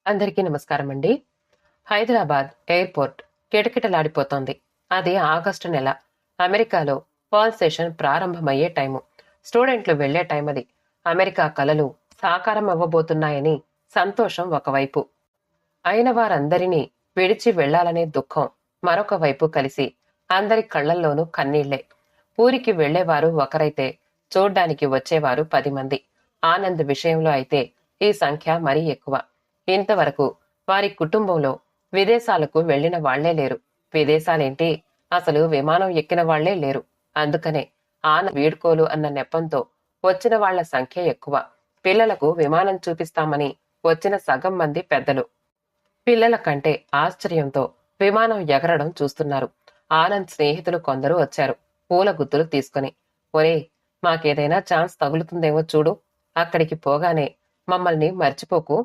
అందరికీ నమస్కారం అండి. హైదరాబాద్ ఎయిర్పోర్ట్ కిటకిటలాడిపోతోంది. అది ఆగస్టు నెల. అమెరికాలో ఫాల్ సెషన్ ప్రారంభమయ్యే టైము. స్టూడెంట్లు వెళ్లే టైం అది. అమెరికా కలలు సాకారం అవ్వబోతున్నాయని సంతోషం ఒకవైపు, అయిన వారందరినీ విడిచి వెళ్లాలనే దుఃఖం మరొక వైపు కలిసి అందరి కళ్లల్లోనూ కన్నీళ్లే. ఊరికి వెళ్లేవారు ఒకరైతే చూడ్డానికి వచ్చేవారు 10 మంది. ఆనంద్ విషయంలో అయితే ఈ సంఖ్య మరీ ఎక్కువ. ఇంతవరకు వారి కుటుంబంలో విదేశాలకు వెళ్లిన వాళ్లే లేరు. విదేశాలేంటి, అసలు విమానం ఎక్కిన వాళ్లే లేరు. అందుకనే వీడ్కోలు అన్న నెపంతో వచ్చిన వాళ్ల సంఖ్య ఎక్కువ. పిల్లలకు విమానం చూపిస్తామని వచ్చిన సగం మంది పెద్దలు. పిల్లల కంటే ఆశ్చర్యంతో విమానం ఎగరడం చూస్తున్నారు. ఆనంద్ స్నేహితులు కొందరు వచ్చారు పూల గుత్తులు తీసుకుని. ఒరే, మాకేదైనా ఛాన్స్ తగులుతుందేమో చూడు. అక్కడికి పోగానే మమ్మల్ని మర్చిపోకు.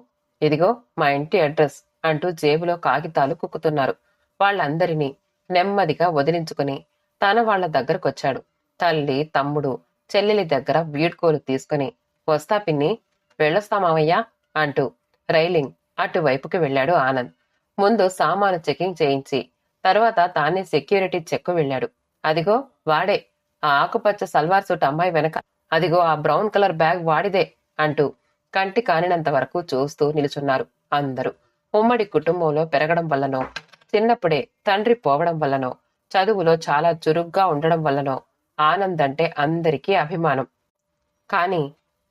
ఇదిగో మా ఇంటి అడ్రస్ అంటూ జేబులో కాగితాలు కుక్కుతున్నారు. వాళ్ళందరినీ నెమ్మదిగా వదిలించుకుని తన వాళ్ల దగ్గరకొచ్చాడు. తల్లి, తమ్ముడు, చెల్లెలి దగ్గర వీడ్కోలు తీసుకుని, వస్తా పిన్ని, వెళ్ళొస్తామావయ్యా అంటూ రైలింగ్ అటువైపుకి వెళ్లాడు ఆనంద్. ముందు సామాను చెకింగ్ చేయించి తర్వాత తానే సెక్యూరిటీ చెక్కు వెళ్లాడు. అదిగో వాడే, ఆ ఆకుపచ్చ సల్వార్ సూట్ అమ్మాయి వెనక. అదిగో ఆ బ్రౌన్ కలర్ బ్యాగ్ వాడిదే అంటూ కంటి కానినంత వరకు చూస్తూ నిలుచున్నారు అందరూ. ఉమ్మడి కుటుంబంలో పెరగడం వల్లనో, చిన్నప్పుడే తండ్రి పోవడం వల్లనో, చదువులో చాలా చురుగ్గా ఉండడం వల్లనో ఆనంద్ అంటే అందరికీ అభిమానం. కానీ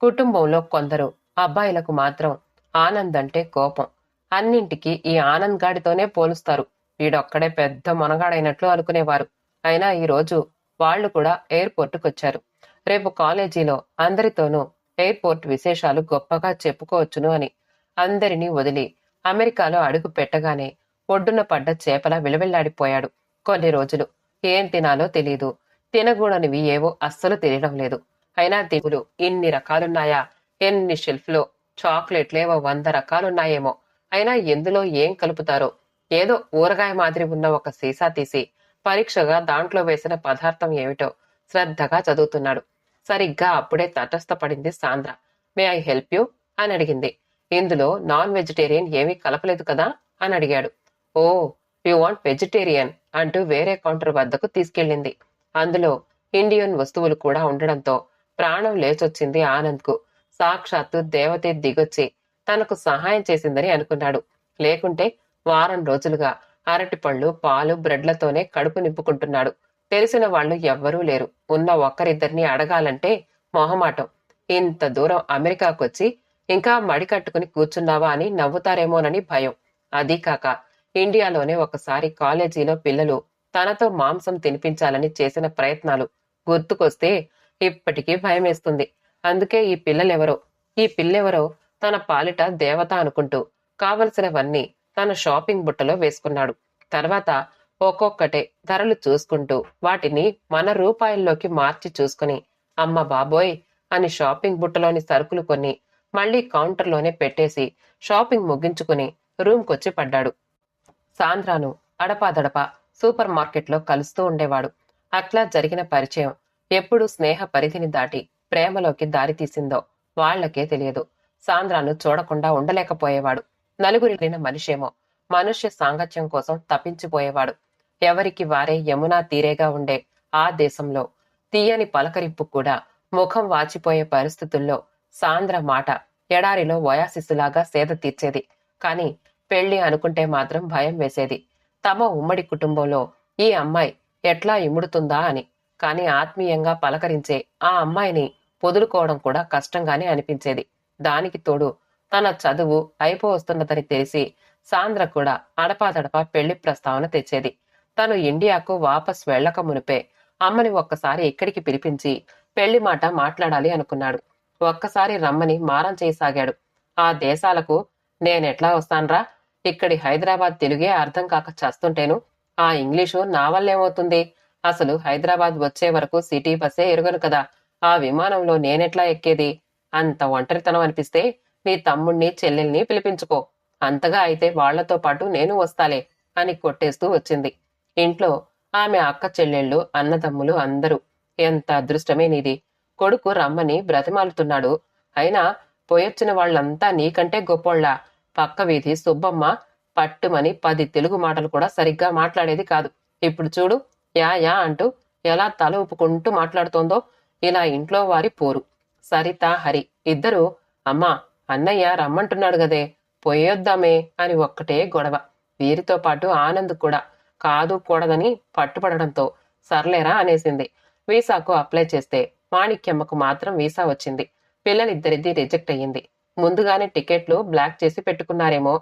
కుటుంబంలో కొందరు అబ్బాయిలకు మాత్రం ఆనంద్ అంటే కోపం. అన్నింటికీ ఈ ఆనంద్ గాడితోనే పోలుస్తారు. వీడొక్కడే పెద్ద మొనగాడైనట్లు అనుకునేవారు. అయినా ఈరోజు వాళ్లు కూడా ఎయిర్పోర్టుకొచ్చారు. రేపు కాలేజీలో అందరితోనూ ఎయిర్పోర్ట్ విశేషాలు గొప్పగా చెప్పుకోవచ్చును అని. అందరినీ వదిలి అమెరికాలో అడుగు పెట్టగానే ఒడ్డున పడ్డ చేపల విలవిల్లాడిపోయాడు. కొన్ని రోజులు ఏం తినాలో తెలీదు. తినగూడనివి ఏవో అస్సలు తెలియడం లేదు. అయినా తిగులు ఇన్ని రకాలున్నాయా? ఎన్ని షెల్ఫ్లో చాక్లెట్లేవో 100 రకాలున్నాయేమో. అయినా ఎందులో ఏం కలుపుతారో. ఏదో ఊరగాయ మాదిరి ఉన్న ఒక సీసా తీసి పరీక్షగా దాంట్లో వేసిన పదార్థం ఏమిటో శ్రద్ధగా చదువుతున్నాడు. సరిగ్గా అప్పుడే తటస్థపడింది సాంద్ర. మే ఐ హెల్ప్ యూ అని అడిగింది. ఇందులో నాన్ వెజిటేరియన్ ఏమీ కలపలేదు కదా అని అడిగాడు. ఓ, యూ వాంట్ వెజిటేరియన్ అంటూ వేరే కౌంటర్ వద్దకు తీసుకెళ్ళింది. అందులో ఇండియన్ వస్తువులు కూడా ఉండడంతో ప్రాణం లేచొచ్చింది ఆనంద్కు. సాక్షాత్తు దేవతే దిగొచ్చి తనకు సహాయం చేసిందని అనుకున్నాడు. లేకుంటే వారం రోజులుగా అరటిపళ్ళు, పాలు, బ్రెడ్లతోనే కడుపు నింపుకుంటున్నాడు. తెలిసిన వాళ్ళు ఎవ్వరూ లేరు. ఉన్న ఒక్కరిద్దరిని అడగాలంటే మొహమాటం. ఇంత దూరం అమెరికాకొచ్చి ఇంకా మడి కట్టుకుని కూర్చున్నావా అని నవ్వుతారేమోనని భయం. అదీ కాక ఇండియాలోనే ఒకసారి కాలేజీలో పిల్లలు తనతో మాంసం తినిపించాలని చేసిన ప్రయత్నాలు గుర్తుకొస్తే ఇప్పటికీ భయమేస్తుంది. అందుకే ఈ పిల్లెవరో తన పాలిట దేవత అనుకుంటూ కావలసినవన్నీ తన షాపింగ్ బుట్టలో వేసుకున్నాడు. తర్వాత ఒక్కొక్కటే ధరలు చూసుకుంటూ వాటిని మన రూపాయల్లోకి మార్చి చూసుకుని అమ్మ బాబోయ్ అని షాపింగ్ బుట్టలోని సరుకులు కొన్ని మళ్లీ కౌంటర్లోనే పెట్టేసి షాపింగ్ ముగించుకుని రూమ్కొచ్చి పడ్డాడు. సాంద్రాను అడపాదడపా సూపర్ మార్కెట్లో కలుస్తూ ఉండేవాడు. అట్లా జరిగిన పరిచయం ఎప్పుడు స్నేహ పరిధిని దాటి ప్రేమలోకి దారితీసిందో వాళ్లకే తెలియదు. సాంద్రాను చూడకుండా ఉండలేకపోయేవాడు. నలుగురిన మనిషేమో మనుష్య సాంగత్యం కోసం తప్పించిపోయేవాడు. ఎవరికి వారే యమునా తీరేగా ఉండే ఆ దేశంలో తీయని పలకరింపు కూడా ముఖం వాచిపోయే పరిస్థితుల్లో సాంద్ర మాట ఎడారిలో ఓయాసిస్సులాగా సేద తీర్చేది. కాని పెళ్లి అనుకుంటే మాత్రం భయం వేసేది. తమ ఉమ్మడి కుటుంబంలో ఈ అమ్మాయి ఎట్లా ఇముడుతుందా అని. కాని ఆత్మీయంగా పలకరించే ఆ అమ్మాయిని పొదులుకోవడం కూడా కష్టంగానే అనిపించేది. దానికి తోడు తన చదువు అయిపోవస్తున్నదని తెలిసి సాంద్ర కూడా అడపాదడపా పెళ్లి ప్రస్తావన తెచ్చేది. తను ఇండియాకు వాపస్ వెళ్లక మునిపే అమ్మని ఒక్కసారి ఇక్కడికి పిలిపించి పెళ్లి మాట మాట్లాడాలి అనుకున్నాడు. ఒక్కసారి రమ్మని మారం చేయసాగాడు. ఆ దేశాలకు నేనెట్లా వస్తాన్రా? ఇక్కడి హైదరాబాద్ తెలుగే అర్థం కాక చస్తుంటేను. ఆ ఇంగ్లీషు నా వల్లేమవుతుంది? అసలు హైదరాబాద్ వచ్చే వరకు సిటీ బస్సే ఎరుగను కదా. ఆ విమానంలో నేనెట్లా ఎక్కేది? అంత ఒంటరితనం అనిపిస్తే నీ తమ్ముణ్ణి, చెల్లెల్ని పిలిపించుకో. అంతగా అయితే వాళ్లతో పాటు నేను వస్తాలే అని కొట్టేస్తూ వచ్చింది. ఇంట్లో ఆమె అక్క చెల్లెళ్ళు, అన్నదమ్ములు అందరూ ఎంత అదృష్టమే నీది. కొడుకు రమ్మని బ్రతిమాలుతున్నాడు. అయినా పోయొచ్చిన వాళ్లంతా నీకంటే గొప్పోళ్ళా? పక్క వీధి సుబ్బమ్మ పట్టుమని 10 తెలుగు మాటలు కూడా సరిగ్గా మాట్లాడేది కాదు. ఇప్పుడు చూడు, యా యా అంటూ ఎలా తల ఊపుకుంటూ మాట్లాడుతోందో. ఇలా ఇంట్లో వారి పోరు. సరిత, హరి ఇద్దరూ అమ్మా, అన్నయ్య రమ్మంటున్నాడు గదే, పోయేద్దామే అని ఒక్కటే గొడవ. వీరితో పాటు ఆనంద్ కూడా కాదు కూడదని పట్టుపడడంతో సర్లేరా అనేసింది. వీసాకు అప్లై చేస్తే మాణిక్యమ్మకు మాత్రం వీసా వచ్చింది. పిల్లలిద్దరిది రిజెక్ట్ అయ్యింది. ముందుగానే టికెట్లు బ్లాక్ చేసి పెట్టుకున్నారేమో.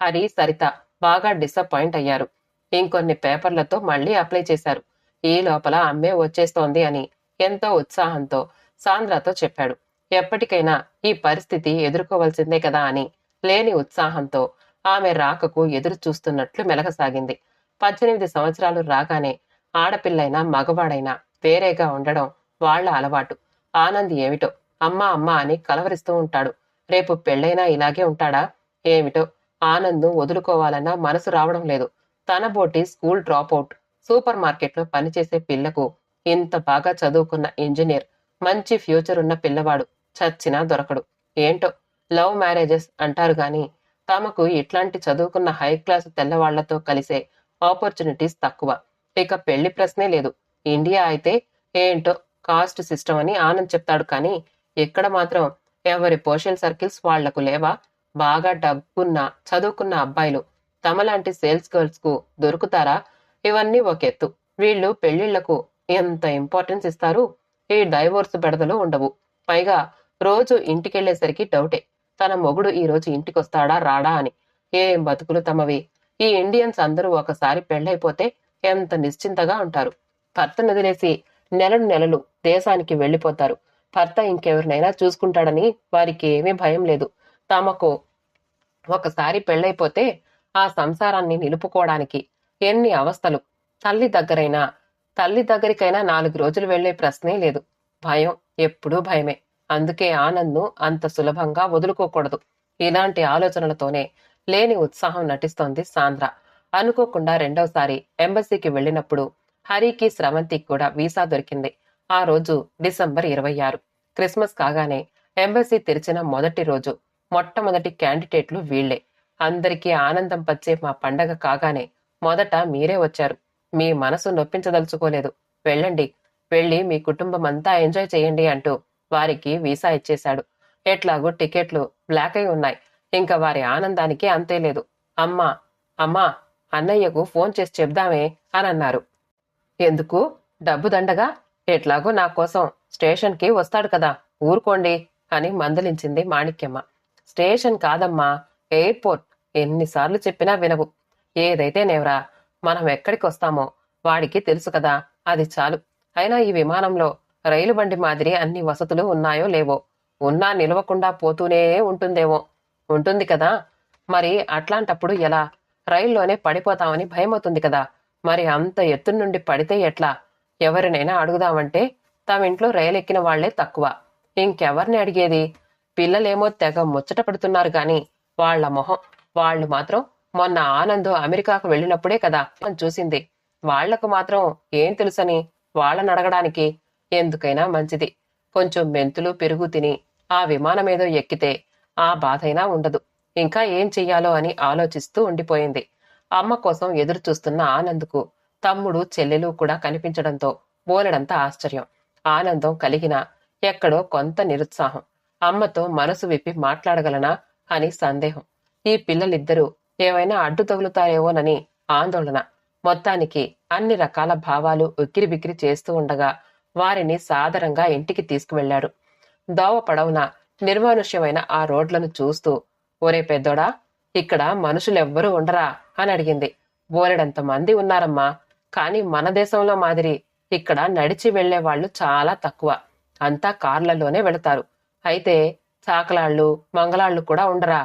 హరి, సరిత బాగా డిసప్పాయింట్ అయ్యారు. ఇంకొన్ని పేపర్లతో మళ్లీ అప్లై చేశారు. ఈ లోపల అమ్మే వచ్చేస్తోంది అని ఎంతో ఉత్సాహంతో సాంద్రతో చెప్పాడు. ఎప్పటికైనా ఈ పరిస్థితి ఎదుర్కోవలసిందే కదా అని లేని ఉత్సాహంతో ఆమె రాకకు ఎదురు చూస్తున్నట్లు మెలగసాగింది. 18 సంవత్సరాలు రాగానే ఆడపిల్లైనా మగవాడైనా వేరేగా ఉండడం వాళ్ల అలవాటు. ఆనంద్ ఏమిటో అమ్మా అమ్మా అని కలవరిస్తూ ఉంటాడు. రేపు పెళ్ళైనా ఇలాగే ఉంటాడా ఏమిటో. ఆనంద్ను వదులుకోవాలన్నా మనసు రావడం లేదు. తన బోటి స్కూల్ డ్రాపౌట్, సూపర్ మార్కెట్లో పనిచేసే పిల్లకు ఇంత బాగా చదువుకున్న ఇంజనీర్, మంచి ఫ్యూచర్ ఉన్న పిల్లవాడు చచ్చినా దొరకడు. ఏంటో లవ్ మ్యారేజెస్ అంటారు గాని తమకు ఇట్లాంటి చదువుకున్న హై క్లాస్ తెల్లవాళ్లతో కలిసే ఆపర్చునిటీస్ తక్కువ. ఇక పెళ్లి ప్రశ్నే లేదు. ఇండియా అయితే ఏంటో కాస్ట్ సిస్టమ్ అని ఆనంద్ చెప్తాడు. కానీ ఇక్కడ మాత్రం ఎవరి సోషల్ సర్కిల్స్ వాళ్లకు లేవా? బాగా డబ్బున్న చదువుకున్న అబ్బాయిలు తమలాంటి సేల్స్ గర్ల్స్ కు దొరుకుతారా? ఇవన్నీ ఒక ఎత్తు. వీళ్ళు పెళ్లిళ్లకు ఎంత ఇంపార్టెన్స్ ఇస్తారు. ఈ డైవోర్స్ బెడదలు ఉండవు. పైగా రోజు ఇంటికెళ్లేసరికి డౌటే, తన మొగుడు ఈ రోజు ఇంటికొస్తాడా రాడా అని. ఏం బతుకులు తమవి. ఈ ఇండియన్స్ అందరూ ఒకసారి పెళ్ళైపోతే ఎంత నిశ్చింతగా ఉంటారు. భర్తను వదిలేసి నెలలు నెలలు దేశానికి వెళ్లిపోతారు. భర్త ఇంకెవరినైనా చూసుకుంటాడని వారికి ఏమీ భయం లేదు. తమకు ఒకసారి పెళ్ళైపోతే ఆ సంసారాన్ని నిలుపుకోవడానికి ఎన్ని అవస్థలు. తల్లి దగ్గరికైనా 4 రోజులు వెళ్లే ప్రశ్నే లేదు. భయం, ఎప్పుడూ భయమే. అందుకే ఆనంద్ను అంత సులభంగా వదులుకోకూడదు. ఇలాంటి ఆలోచనలతోనే లేని ఉత్సాహం నటిస్తోంది సాంద్ర. అనుకోకుండా రెండోసారి ఎంబసీకి వెళ్ళినప్పుడు హరికి, స్రవంతికి కూడా వీసా దొరికింది. ఆ రోజు డిసెంబర్ 26. క్రిస్మస్ కాగానే ఎంబసీ తెరిచిన మొదటి రోజు. మొట్టమొదటి క్యాండిడేట్లు వీళ్లే. అందరికీ ఆనందం పచ్చే మా పండగ కాగానే మొదట మీరే వచ్చారు. మీ మనసు నొప్పించదలుచుకోలేదు. వెళ్ళండి, వెళ్ళి మీ కుటుంబం అంతా ఎంజాయ్ చేయండి అంటూ వారికి వీసా ఇచ్చేశాడు. ఎట్లాగూ టికెట్లు బ్లాక్ అయి ఉన్నాయి. ఇంకా వారి ఆనందానికి అంతే లేదు. అమ్మా అమ్మా, అన్నయ్యకు ఫోన్ చేసి చెప్దామే అని అన్నారు. ఎందుకు? డబ్బు దండగా. ఎట్లాగో నా కోసం స్టేషన్కి వస్తాడు కదా, ఊరుకోండి అని మందలించింది మాణిక్యమ్మ. స్టేషన్ కాదమ్మా, ఎయిర్పోర్ట్. ఎన్నిసార్లు చెప్పినా వినవు. ఏదైతే నేవరా, మనం ఎక్కడికి వస్తామో వాడికి తెలుసు కదా, అది చాలు. అయినా ఈ విమానంలో రైలు బండి మాదిరి అన్ని వసతులు ఉన్నాయో లేవో. ఉన్నా నిలవకుండా పోతూనే ఉంటుందేమో. ఉంటుంది కదా. మరి అట్లాంటప్పుడు ఎలా? రైల్లోనే పడిపోతామని భయమవుతుంది కదా. మరి అంత ఎత్తు నుండి పడితే ఎట్లా? ఎవరినైనా అడుగుదామంటే తమింట్లో రైలెక్కిన వాళ్లే తక్కువ. ఇంకెవర్ని అడిగేది? పిల్లలేమో తెగ ముచ్చట పడుతున్నారు గాని వాళ్ల మొహం. వాళ్లు మాత్రం మొన్న ఆనంద్ అమెరికాకు వెళ్ళినప్పుడే కదా అని చూసింది. వాళ్లకు మాత్రం ఏం తెలుసని వాళ్ళని అడగడానికి. ఎందుకైనా మంచిది, కొంచెం మెంతులు పెరుగు తిని ఆ విమానమేదో ఎక్కితే ఆ బాధైనా ఉండదు. ఇంకా ఏం చెయ్యాలో అని ఆలోచిస్తూ ఉండిపోయింది. అమ్మ కోసం ఎదురు చూస్తున్న ఆనంద్కు తమ్ముడు, చెల్లెలు కూడా కనిపించడంతో బోలెడంత ఆశ్చర్యం, ఆనందం కలిగిన ఎక్కడో కొంత నిరుత్సాహం. అమ్మతో మనసు విప్పి మాట్లాడగలనా అని సందేహం. ఈ పిల్లలిద్దరూ ఏమైనా అడ్డు తగులుతారేమోనని ఆందోళన. మొత్తానికి అన్ని రకాల భావాలు ఉక్కిరిబిక్కిరి చేస్తూ ఉండగా వారిని సాదరంగా ఇంటికి తీసుకువెళ్లాడు. దోవ పడవున నిర్మానుష్యమైన ఆ రోడ్లను చూస్తూ, ఒరే పెద్దోడా, ఇక్కడ మనుషులెవ్వరూ ఉండరా అని అడిగింది. బోలెడంత మంది ఉన్నారమ్మా, కాని మన దేశంలో మాదిరి ఇక్కడ నడిచి వెళ్లే వాళ్ళు చాలా తక్కువ. అంతా కార్లలోనే వెళతారు. అయితే చాకలాళ్ళు, మంగళాళ్ళు కూడా ఉండరా?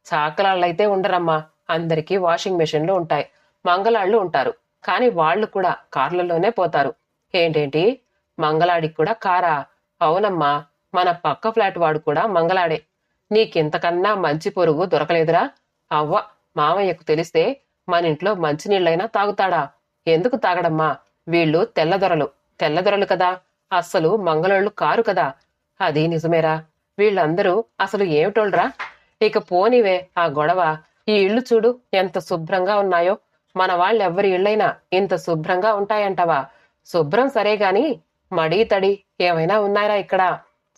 చాకలాళ్ళైతే ఉండరమ్మా, అందరికీ వాషింగ్ మెషిన్లు ఉంటాయి. మంగళాళ్ళు ఉంటారు, కాని వాళ్లు కూడా కార్లలోనే పోతారు. ఏంటేంటి, మంగళాడికి కూడా కారా? అవునమ్మా, మన పక్క ఫ్లాట్ వాడు కూడా మంగళాడే. నీకింతకన్నా మంచి పొరుగు దొరకలేదురా. అవ్వ, మామయ్యకు తెలిస్తే మన ఇంట్లో మంచినీళ్ళైనా తాగుతాడా? ఎందుకు తాగడమ్మా? వీళ్ళు తెల్లదొరలు కదా, అస్సలు మంగళోళ్ళు కారు కదా. అది నిజమేరా. వీళ్ళందరూ అసలు ఏమిటోళ్ళరా? ఇక పోనివే ఆ గొడవ. ఈ ఇళ్ళు చూడు ఎంత శుభ్రంగా ఉన్నాయో. మన వాళ్ళెవ్వరి ఇళ్ళైనా ఇంత శుభ్రంగా ఉంటాయంటావా? శుభ్రం సరే గాని మడి తడి ఏమైనా ఉన్నారా ఇక్కడ?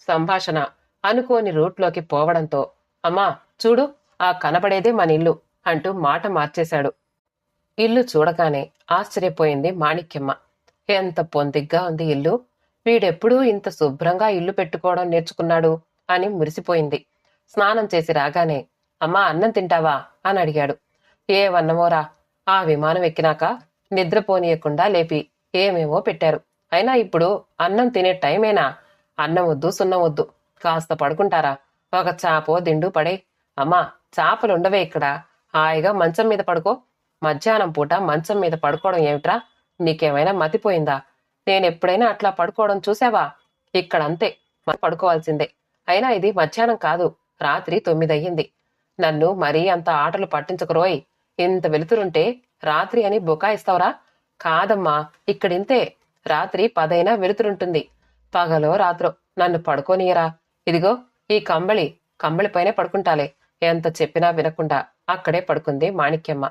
సంభాషణ అనుకోని రూట్లోకి పోవడంతో అమ్మా చూడు, ఆ కనబడేదే మన ఇల్లు అంటూ మాట మార్చేశాడు. ఇల్లు చూడగానే ఆశ్చర్యపోయింది మాణిక్యమ్మ. ఎంత పొందిగ్గా ఉంది ఇల్లు. వీడెప్పుడూ ఇంత శుభ్రంగా ఇల్లు పెట్టుకోవడం నేర్చుకున్నాడు అని మురిసిపోయింది. స్నానం చేసి రాగానే అమ్మా అన్నం తింటావా అని అడిగాడు. ఏవన్నమోరా, ఆ విమానం ఎక్కినాక నిద్రపోనీయకుండా లేపి ఏమేమో పెట్టారు. అయినా ఇప్పుడు అన్నం తినే టైమేనా? అన్నం వద్దు సున్నం వద్దు, కాస్త పడుకుంటారా? ఒక చాపో దిండు పడే. అమ్మా చాపలుండవే ఇక్కడ, హాయిగా మంచం మీద పడుకో. మధ్యాహ్నం పూట మంచం మీద పడుకోవడం ఏమిట్రా? నీకేమైనా మతిపోయిందా? నేనెప్పుడైనా అట్లా పడుకోవడం చూసావా? ఇక్కడంతే పడుకోవాల్సిందే. అయినా ఇది మధ్యాహ్నం కాదు, రాత్రి 9 అయ్యింది. నన్ను మరీ అంత ఆటలు పట్టించకురోయ్. ఇంత వెలుతురుంటే రాత్రి అని బుకాయిస్తావురా? కాదమ్మా, ఇక్కడింతే. రాత్రి 10 అయినా వెలుతురుంటుంది. పగలో రాత్రో నన్ను పడుకోనీయరా. ఇదిగో ఈ కంబళిపైనే పడుకుంటాలే. ఎంత చెప్పినా వినకుండా అక్కడే పడుకుంది మాణిక్యమ్మ.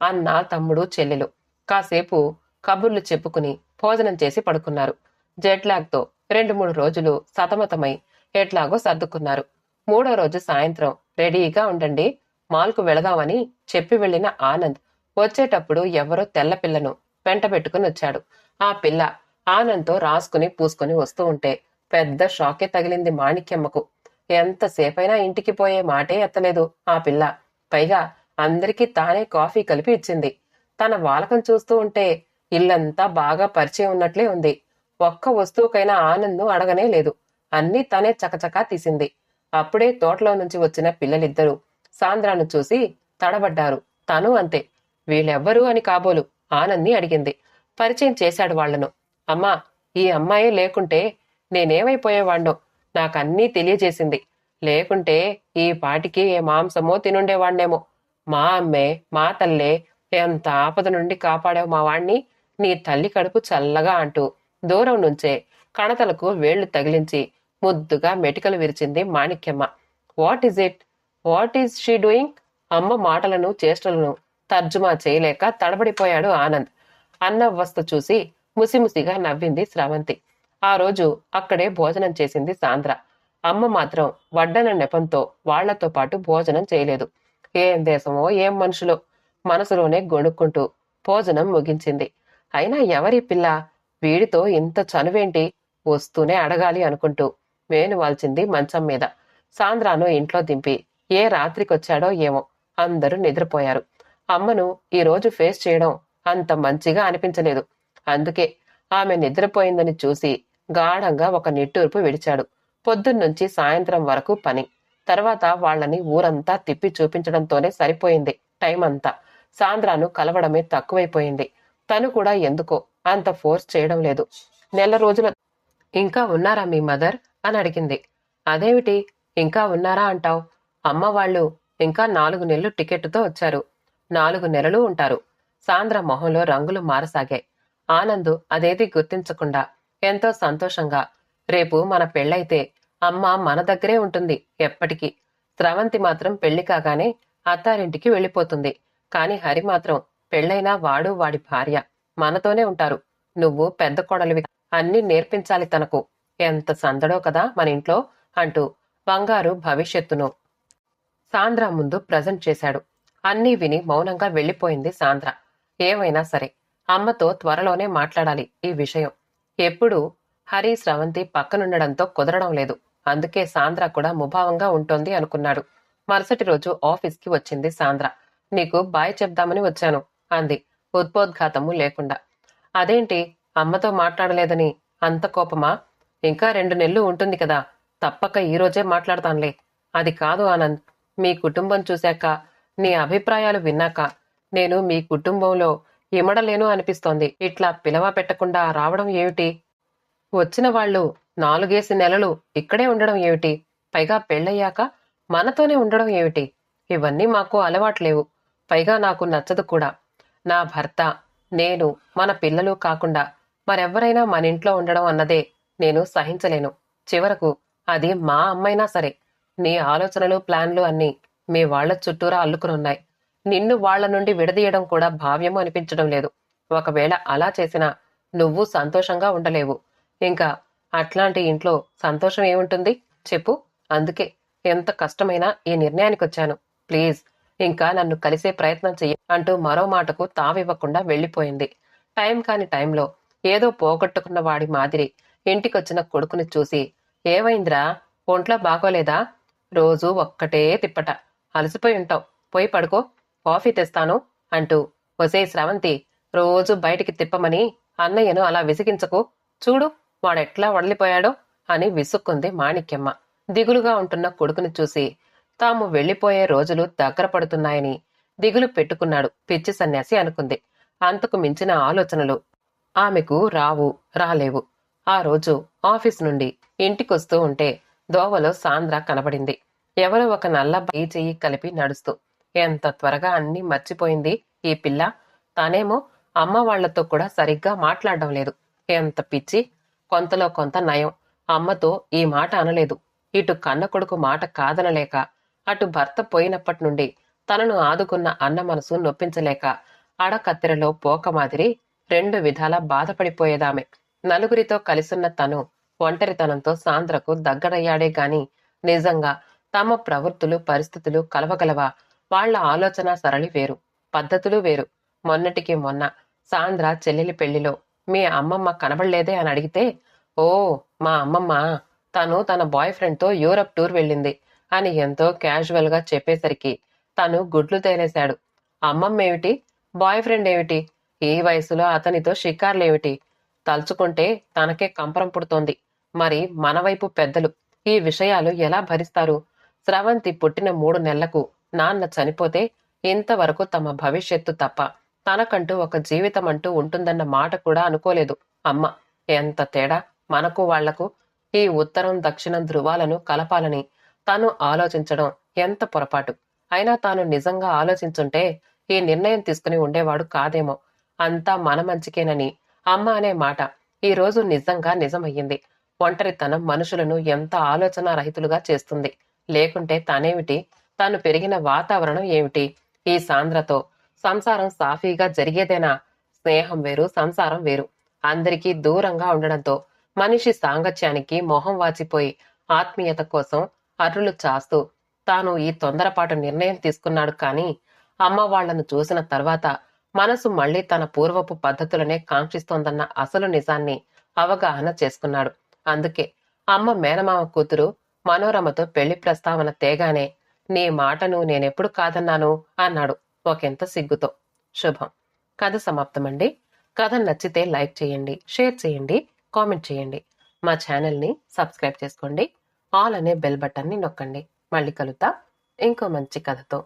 అన్న తమ్ముడు చెల్లెలు కాసేపు కబుర్లు చెప్పుకుని భోజనం చేసి పడుకున్నారు. జెట్లాగ్తో 2-3 రోజులు సతమతమై ఎట్లాగో సర్దుకున్నారు. 3వ రోజు సాయంత్రం రెడీగా ఉండండి, మాల్కు వెళదామని చెప్పి వెళ్లిన ఆనంద్ వచ్చేటప్పుడు ఎవరో తెల్ల పిల్లను వెంటబెట్టుకుని వచ్చాడు. ఆ పిల్ల ఆనంద్తో రాసుకుని పూసుకుని వస్తూ ఉంటే పెద్ద షాకే తగిలింది మాణిక్యమ్మకు. ఎంతసేపైనా ఇంటికి పోయే మాటే ఎత్తలేదు ఆ పిల్ల. పైగా అందరికీ తానే కాఫీ కలిపి ఇచ్చింది. తన వాలకం చూస్తూ ఉంటే ఇల్లంతా బాగా పరిచయం ఉన్నట్లే ఉంది. ఒక్క వస్తువుకైనా ఆనంద్ను అడగనే లేదు. అన్నీ తనే చకచకా తీసింది. అప్పుడే తోటలో నుంచి వచ్చిన పిల్లలిద్దరూ సాంద్రాను చూసి తడబడ్డారు. తను అంతే. వీళ్ళెవ్వరూ అని కాబోలు ఆనంద్ని అడిగింది. పరిచయం చేశాడు వాళ్లను. అమ్మా, ఈ అమ్మాయే లేకుంటే నేనేమైపోయేవాణ్ణో. నాకన్నీ తెలియజేసింది. లేకుంటే ఈ పాటికి ఏ మాంసమో తినుండేవాణ్ణేమో. మా అమ్మే, మా తల్లే, ఎంత ఆపద నుండి కాపాడావు మా వాణ్ణి. నీ తల్లి కడుపు చల్లగా అంటూ దూరం నుంచే కణతలకు వేళ్లు తగిలించి ముద్దుగా మెటికలు విరిచింది Manikyamma. What is she doing? అమ్మ మాటలను చేష్టలను తర్జుమా చేయలేక తడబడిపోయాడు ఆనంద్. అన్నవ్వస్థ చూసి ముసిముసిగా నవ్వింది స్రవంతి. ఆ రోజు అక్కడే భోజనం చేసింది సాంద్ర. అమ్మ మాత్రం వడ్డన నెపంతో వాళ్లతో పాటు భోజనం చేయలేదు. ఏం దేశమో ఏం మనుషులో మనసులోనే గొణుక్కుంటూ భోజనం ముగించింది. అయినా ఎవరి పిల్ల, వీడితో ఇంత చనువేంటి, వస్తూనే అడగాలి అనుకుంటూ మేనువాల్చింది మంచం మీద. సాంద్రాను ఇంట్లో దింపి ఏ రాత్రికొచ్చాడో ఏమో అందరూ నిద్రపోయారు. అమ్మను ఈరోజు ఫేస్ చేయడం అంత మంచిగా అనిపించలేదు. అందుకే ఆమె నిద్రపోయిందని చూసి గాఢంగా ఒక నిట్టూర్పు విడిచాడు. పొద్దున్నుంచి సాయంత్రం వరకు పని, తర్వాత వాళ్లని ఊరంతా తిప్పి చూపించడంతోనే సరిపోయింది టైం అంతా. సాంద్రాను కలవడమే తక్కువైపోయింది. తను కూడా ఎందుకో అంత ఫోర్స్ చేయడం లేదు. నెల రోజుల ఇంకా ఉన్నారా మీ మదర్ అని అడిగింది. అదేమిటి ఇంకా ఉన్నారా అంటావ్? అమ్మ వాళ్ళు ఇంకా 4 నెలలు టికెట్టుతో వచ్చారు. 4 నెలలు ఉంటారు. సాంద్ర మొహంలో రంగులు మారసాగాయి. ఆనంద్ అదేది గుర్తించకుండా ఎంతో సంతోషంగా, రేపు మన పెళ్ళైతే అమ్మ మన దగ్గరే ఉంటుంది ఎప్పటికీ. స్రవంతి మాత్రం పెళ్లి కాగానే అత్తారింటికి వెళ్ళిపోతుంది. కాని హరి మాత్రం పెళ్ళైనా వాడు వాడి భార్య మనతోనే ఉంటారు. నువ్వు పెద్ద కోడలివి, అన్నీ నేర్పించాలి తనకు. ఎంత సందడో కదా మన ఇంట్లో అంటూ బంగారు భవిష్యత్తును సాంద్ర ముందు ప్రజెంట్ చేశాడు. అన్నీ విని మౌనంగా వెళ్ళిపోయింది సాంద్ర. ఏమైనా సరే అమ్మతో త్వరలోనే మాట్లాడాలి ఈ విషయం. ఎప్పుడూ హరి స్రవంతి పక్కనుండడంతో కుదరడం లేదు. అందుకే సాంద్ర కూడా ముభావంగా ఉంటోంది అనుకున్నాడు. మరుసటి రోజు ఆఫీస్కి వచ్చింది సాంద్ర. నీకు బాయ్ చెప్దామని వచ్చాను అంది ఉద్బోద్ఘాతము లేకుండా. అదేంటి అమ్మతో మాట్లాడలేదని అంత కోపమా? ఇంకా 2 నెలలు ఉంటుంది కదా, తప్పక ఈ రోజే మాట్లాడతానులే. అది కాదు ఆనంద్, మీ కుటుంబం చూశాక, నీ అభిప్రాయాలు విన్నాక నేను మీ కుటుంబంలో ఇమడలేను అనిపిస్తోంది. ఇట్లా పిలవ పెట్టకుండా రావడం ఏమిటి? వచ్చిన వాళ్ళు 4 నెలలు ఇక్కడే ఉండడం ఏమిటి? పైగా పెళ్ళయ్యాక మనతోనే ఉండడం ఏమిటి? ఇవన్నీ మాకు అలవాట్లేవు. పైగా నాకు నచ్చదు కూడా. నా భర్త, నేను, మన పిల్లలు కాకుండా మరెవ్వరైనా మన ఇంట్లో ఉండడం అన్నదే నేను సహించలేను. చివరకు అది మా అమ్మైనా సరే. నీ ఆలోచనలు ప్లాన్లు అన్నీ మీ వాళ్ల చుట్టూరా అల్లుకునున్నాయి. నిన్ను వాళ్ల నుండి విడదీయడం కూడా భావ్యము అనిపించడం లేదు. ఒకవేళ అలా చేసినా నువ్వు సంతోషంగా ఉండలేవు. ఇంకా అట్లాంటి ఇంట్లో సంతోషం ఏముంటుంది చెప్పు? అందుకే ఎంత కష్టమైనా ఈ నిర్ణయానికొచ్చాను. ప్లీజ్ ఇంకా నన్ను కలిసే ప్రయత్నం చెయ్యి అంటూ మరో మాటకు తావివ్వకుండా వెళ్ళిపోయింది. టైం కాని టైంలో ఏదో పోగొట్టుకున్న వాడి మాదిరి ఇంటికొచ్చిన కొడుకుని చూసి, ఏమైందిరా, ఒంట్లో బాగోలేదా? రోజూ ఒక్కటే తిప్పట. అలసిపోయి ఉంటావు. పోయి పడుకో, కాఫీ తెస్తాను అంటూ, ఒసేయ్ స్రవంతి, రోజు బయటికి తిప్పమని అన్నయ్యను అలా విసిగించకు. చూడు వాడెట్లా వడలిపోయాడో అని విసుక్కుంది మాణిక్యమ్మ. దిగులుగా ఉంటున్న కొడుకుని చూసి తాము వెళ్లిపోయే రోజులు దగ్గర పడుతున్నాయని దిగులు పెట్టుకున్నాడు పిచ్చి సన్యాసి అనుకుంది. అంతకు మించిన ఆలోచనలు ఆమెకు రాలేవు. ఆ రోజు ఆఫీస్ నుండి ఇంటికొస్తూ ఉంటే దోవలో సాంద్ర కనబడింది. ఎవరో ఒక నల్ల చెయ్యి కలిపి నడుస్తూ. ఎంత త్వరగా అన్నీ మర్చిపోయింది ఈ పిల్ల. తానేమో అమ్మ వాళ్లతో కూడా సరిగ్గా మాట్లాడడం లేదు. ఎంత పిచ్చి. కొంతలో కొంత నయం అమ్మతో ఈ మాట అనలేదు. ఇటు కన్న కొడుకు మాట కాదనలేక, అటు భర్త పోయినప్పటి నుండి తనను ఆదుకున్న అన్న మనసు నొప్పించలేక అడకత్తెరలో పోక మాదిరి 2 విధాలా బాధపడిపోయేదామె. నలుగురితో కలిసున్న తను ఒంటరితనంతో సాంద్రకు దగ్గరయ్యాడే గాని నిజంగా తమ ప్రవృత్తులు పరిస్థితులు కలవగలవా? వాళ్ల ఆలోచన సరళి వేరు, పద్ధతులు వేరు. మొన్నటికి మొన్న సాంద్ర చెల్లెలి పెళ్లిలో మీ అమ్మమ్మ కనబడలేదే అని అడిగితే, ఓ మా అమ్మమ్మ తను తన బాయ్ ఫ్రెండ్తో యూరప్ టూర్ వెళ్ళింది అని ఎంతో క్యాజువల్ గా చెప్పేసరికి తను గుడ్లు తేలేశాడు. అమ్మమ్మేమిటి, బాయ్ ఫ్రెండ్ ఏమిటి, ఈ వయసులో అతనితో షికార్లేమిటి? తలుచుకుంటే తనకే కంపరం పుడుతోంది. మరి మనవైపు పెద్దలు ఈ విషయాలు ఎలా భరిస్తారు? స్రవంతి పుట్టిన 3 నెలలకు నాన్న చనిపోతే ఇంతవరకు తమ భవిష్యత్తు తప్ప తనకంటూ ఒక జీవితం అంటూ ఉంటుందన్న మాట కూడా అనుకోలేదు అమ్మ. ఎంత తేడా మనకు వాళ్లకు. ఈ ఉత్తరం దక్షిణం ధృవాలను కలపాలని తను ఆలోచించడం ఎంత పొరపాటు. అయినా తాను నిజంగా ఆలోచించుంటే ఈ నిర్ణయం తీసుకుని ఉండేవాడు కాదేమో. అంతా మన మంచికేనని అమ్మ అనే మాట ఈ రోజు నిజంగా నిజమయ్యింది. ఒంటరితనం మనుషులను ఎంత ఆలోచన రహితులుగా చేస్తుంది. లేకుంటే తనేమిటి, తాను పెరిగిన వాతావరణం ఏమిటి? ఈ సాంద్రతో సంసారం సాఫీగా జరిగేదేనా? స్నేహం వేరు, సంసారం వేరు. అందరికీ దూరంగా ఉండడంతో మనిషి సాంగత్యానికి మొహం వాచిపోయి ఆత్మీయత కోసం అర్రులు చాస్తూ తాను ఈ తొందరపాటు నిర్ణయం తీసుకున్నాడు. కానీ అమ్మ వాళ్లను చూసిన తర్వాత మనసు మళ్లీ తన పూర్వపు పద్ధతులనే కాంక్షిస్తోందన్న అసలు నిజాన్ని అవగాహన చేసుకున్నాడు. అందుకే అమ్మ మేనమామ కూతురు మనోరమతో పెళ్లి ప్రస్తావన తేగానే, నీ మాటను నేనెప్పుడు కాదన్నాను అన్నాడు ఒకంత సిగ్గుతో. శుభం. కథ సమాప్తమండి. కథ నచ్చితే లైక్ చేయండి, షేర్ చేయండి, కామెంట్ చేయండి. మా ఛానల్ని సబ్స్క్రైబ్ చేసుకోండి. ఆల్ అనే బెల్ బటన్ని నొక్కండి. మళ్ళీ కలుద్దాం ఇంకో మంచి కథతో.